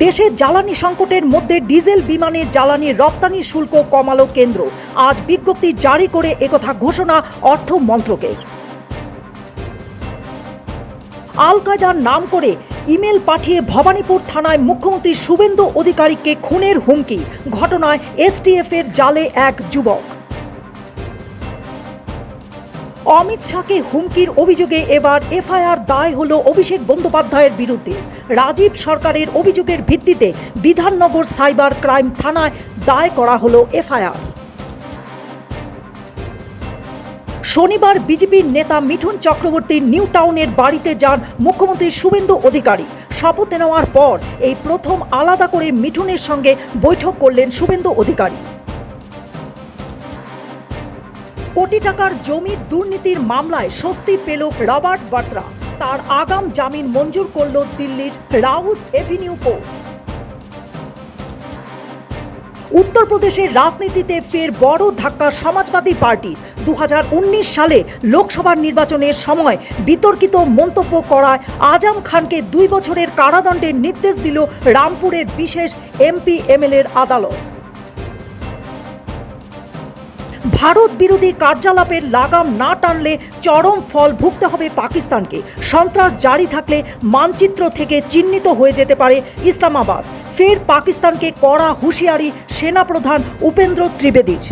দেশে জ্বালানি সংকটের মধ্যে ডিজেল বিমানে জ্বালানি রপ্তানি শুল্ক কমালো কেন্দ্র। আজ বিজ্ঞপ্তি জারি করে একথা ঘোষণা অর্থ মন্ত্রকের। আল কায়দার নাম করে ইমেল পাঠিয়ে ভবানীপুর থানায় মুখ্যমন্ত্রী শুভেন্দু অধিকারীকে খুনের হুমকি, ঘটনায় এসটিএফের জালে এক যুবক। অমিত শাহকে হুমকির অভিযোগে এবার এফআইআর দায় হল অভিষেক বন্দ্যোপাধ্যায়ের বিরুদ্ধে। রাজীব সরকারের অভিযোগের ভিত্তিতে বিধাননগর সাইবার ক্রাইম থানায় দায় করা হল এফআইআর। শনিবার বিজেপির নেতা মিঠুন চক্রবর্তীর নিউ টাউনের বাড়িতে যান মুখ্যমন্ত্রী শুভেন্দু অধিকারী। শপথ নেওয়ার পর এই প্রথম আলাদা করে মিঠুনের সঙ্গে বৈঠক করলেন শুভেন্দু অধিকারী। কোটি টাকার জমির দুর্নীতির মামলায় স্বস্তি পেল রবার্ট বাত্রা। তার আগাম জামিন মঞ্জুর করল দিল্লির রাউস এভিনিউ কোর্ট। উত্তরপ্রদেশের রাজনীতিতে ফের বড় ধাক্কা সমাজবাদী পার্টির। 2019 সালে লোকসভা নির্বাচনের সময় বিতর্কিত মন্তব্য করায় আজম খানকে 2 বছরের কারাদণ্ডের নির্দেশ দিল রামপুরের বিশেষ এমপি এমএলএর আদালত। ভারত বিরোধী কার্যকলাপের লাগাম না টানলে চরম ফল ভুগতে হবে পাকিস্তানকে। সন্ত্রাস জারি থাকলে মানচিত্র থেকে চিহ্নিত হয়ে যেতে পারে ইসলামাবাদ। ফের পাকিস্তানকে কড়া হুঁশিয়ারি সেনাপ্রধান উপেন্দ্র ত্রিবেদীর।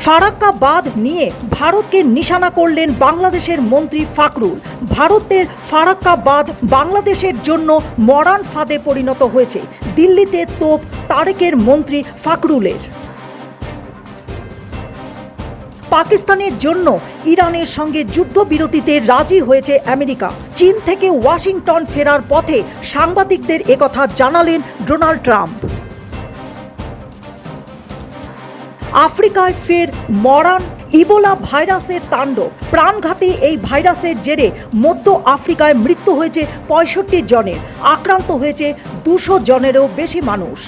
ফারাক্কা বাঁধ নিয়ে ভারতকে নিশানা করলেন বাংলাদেশের মন্ত্রী ফাকরুল। ভারতের ফারাক্কা বাঁধ বাংলাদেশের জন্য মরান ফাঁদে পরিণত হয়েছে, দিল্লিতে তোপ তারেকের মন্ত্রী ফাকরুলের। পাকিস্তানের জন্য ইরানের সঙ্গে যুদ্ধবিরতিতে রাজি হয়েছে আমেরিকা। চীন থেকে ওয়াশিংটন ফেরার পথে সাংবাদিকদের একথা জানালেন ডোনাল্ড ট্রাম্প। আফ্রিকায় ফের মরান ইবোলা ভাইরাসের তাণ্ডব। প্রাণঘাতী এই ভাইরাসের জেরে মধ্য আফ্রিকায় মৃত্যু হয়েছে 65 জনের, আক্রান্ত হয়েছে 200 জনেরও বেশি মানুষ।